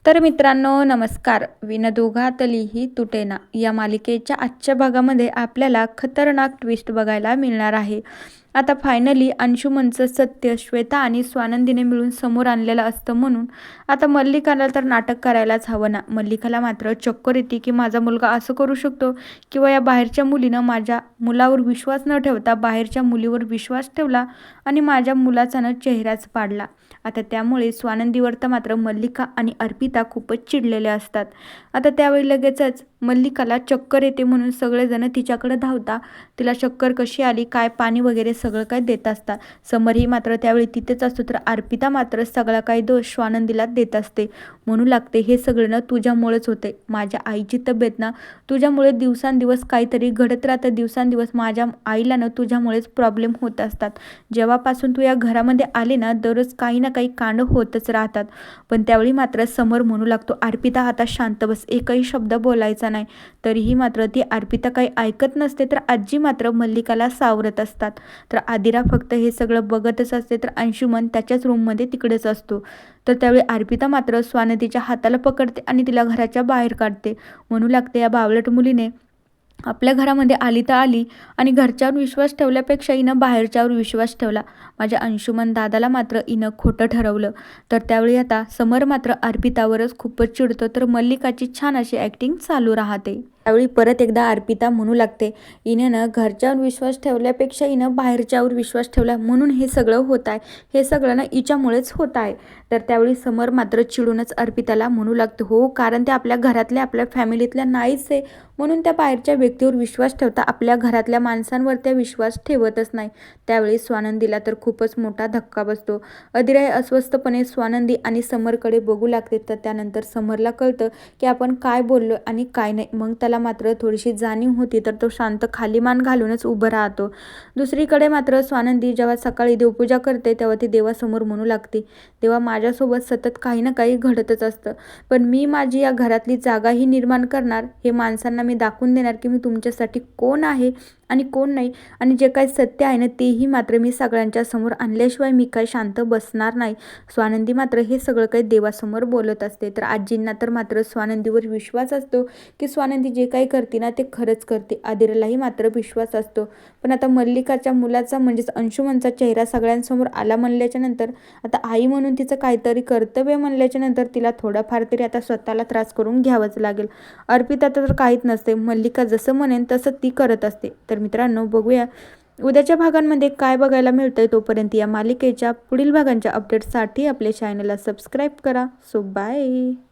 तर मित्रांनो नमस्कार. विनदोघातलीही तुटेना या मालिकेच्या आजच्या भागामध्ये आपल्याला खतरनाक ट्विस्ट बघायला मिळणार आहे. आता फायनली अंशुमनचं सत्य श्वेता आणि स्वानंदीने मिळून समोर आणलेलं असतं म्हणून आता मल्लिकाला तर नाटक करायलाच हवं ना. मल्लिकाला मात्र चक्कर येते की माझा मुलगा असं करू शकतो किंवा या बाहेरच्या मुलीनं माझ्या मुलावर विश्वास न ठेवता बाहेरच्या मुलीवर विश्वास ठेवला आणि माझ्या मुलाचा न चेहराच पाडला. आता त्यामुळे स्वानंदीवर तर मात्र मल्लिका आणि अर्पिता खूपच चिडलेल्या असतात. आता त्यावेळी लगेचच मल्लिकाला चक्कर येते म्हणून सगळेजण तिच्याकडे धावता. तिला चक्कर कशी आली, काय पाणी वगैरे सगळं काय देत असतात. समरही मात्र त्यावेळी तिथेच असतो तर अर्पिता मात्र सगळा काही दोष स्वानंदीला देत असते. म्हणू लागते हे सगळं ना तुझ्यामुळेच होते. माझ्या आईची तब्येत ना तुझ्यामुळे दिवसांदिवस काहीतरी घडत राहतं. दिवसांदिवस माझ्या आईला ना तुझ्यामुळेच प्रॉब्लेम होत असतात. जेव्हापासून तू या घरामध्ये आले ना दररोज काही ना काही कांड होतच राहतात. पण त्यावेळी मात्र समर म्हणू लागतो अर्पिता आता शांत बस, एकही शब्द बोलायचा नाही. तरीही मात्र ती अर्पिता काही ऐकत नसते तर आजी मात्र मल्लिकाला सावरत असतात. तर आदिरा फक्त हे सगळं बघतच असते तर अंशुमन त्याच्याच रूममध्ये तिकडेच असतो. तर त्यावेळी अर्पिता मात्र स्वानंदीच्या हाताला पकडते आणि तिला घराच्या बाहेर काढते. म्हणू लागते या बावळट मुलीने आपल्या घरामध्ये आली तर आली आणि घरच्यावर विश्वास ठेवल्यापेक्षा हिनं बाहेरच्यावर विश्वास ठेवला. माझ्या अंशुमन दादाला मात्र हिनं खोटं ठरवलं. तर त्यावेळी आता समर मात्र अर्पितावरच खूपच चिडतो तर मल्लिकाची छान अशी ॲक्टिंग चालू राहते. त्यावेळी परत एकदा अर्पिता म्हणू लागते हिनं ना घरच्यावर विश्वास ठेवल्यापेक्षा हिनं बाहेरच्यावर विश्वास ठेवला म्हणून हे सगळं होत आहे. हे सगळं ना हिच्यामुळेच होत आहे. तर त्यावेळी समर मात्र चिडूनच अर्पिताला म्हणू लागतो हो कारण ते आपल्या घरातल्या आपल्या फॅमिलीतल्या नाहीच आहे म्हणून त्या बाहेरच्या व्यक्तीवर विश्वास ठेवता. आपल्या घरातल्या माणसांवर त्या विश्वास ठेवतच नाही. त्यावेळी स्वानंदीला तर खूपच मोठा धक्का बसतो. अधिराय अस्वस्थपणे स्वानंदी आणि समरकडे बघू लागते. तर त्यानंतर समरला कळतं की आपण काय बोललो आणि काय नाही. मग त्याला मात्र थोडीशी जाणीव होती तर तो शांत खाली मान घालूनच उभं राहतो. दुसरीकडे मात्र स्वानंदी जेव्हा सकाळी देवपूजा करते तेव्हा ती देवासमोर म्हणू लागते देवा माझ्यासोबत सतत काही ना काही घडतच असतं पण मी माझी या घरातली जागाही निर्माण करणार. हे माणसांना मी दाखवून देणार की मी तुमच्यासाठी कोण आहे आणि कोण नाही आणि जे काही सत्य आहे ना तेही मात्र मी सगळ्यांच्या समोर आणल्याशिवाय मी काही शांत बसणार नाही. स्वानंदी मात्र हे सगळं काही देवासमोर बोलत असते. तर आजींना तर मात्र स्वानंदीवर विश्वास असतो की स्वानंदी जे काही करते ना ते खरंच करते. आदिरालाही मात्र विश्वास असतो. पण आता मल्लिकाच्या मुलाचा म्हणजेच अंशुमनचा चेहरा सगळ्यांसमोर आला म्हणल्याच्या नंतर आता आई म्हणून तिचं काहीतरी कर्तव्य म्हणल्याच्या नंतर तिला थोडाफार तरी आता स्वतःला त्रास करून घ्यावंच लागेल. अर्पिता तर काहीच नसते. मल्लिका जसं म्हणेन तसं ती करत असते. तर मित्रांनो बघूया उद्याच्या भागांमध्ये काय बघायला मिळतंय. तोपर्यंत या मालिकेच्या पुढील भागांच्या अपडेट्ससाठी आपल्या चॅनलला सबस्क्राईब करा. So bye.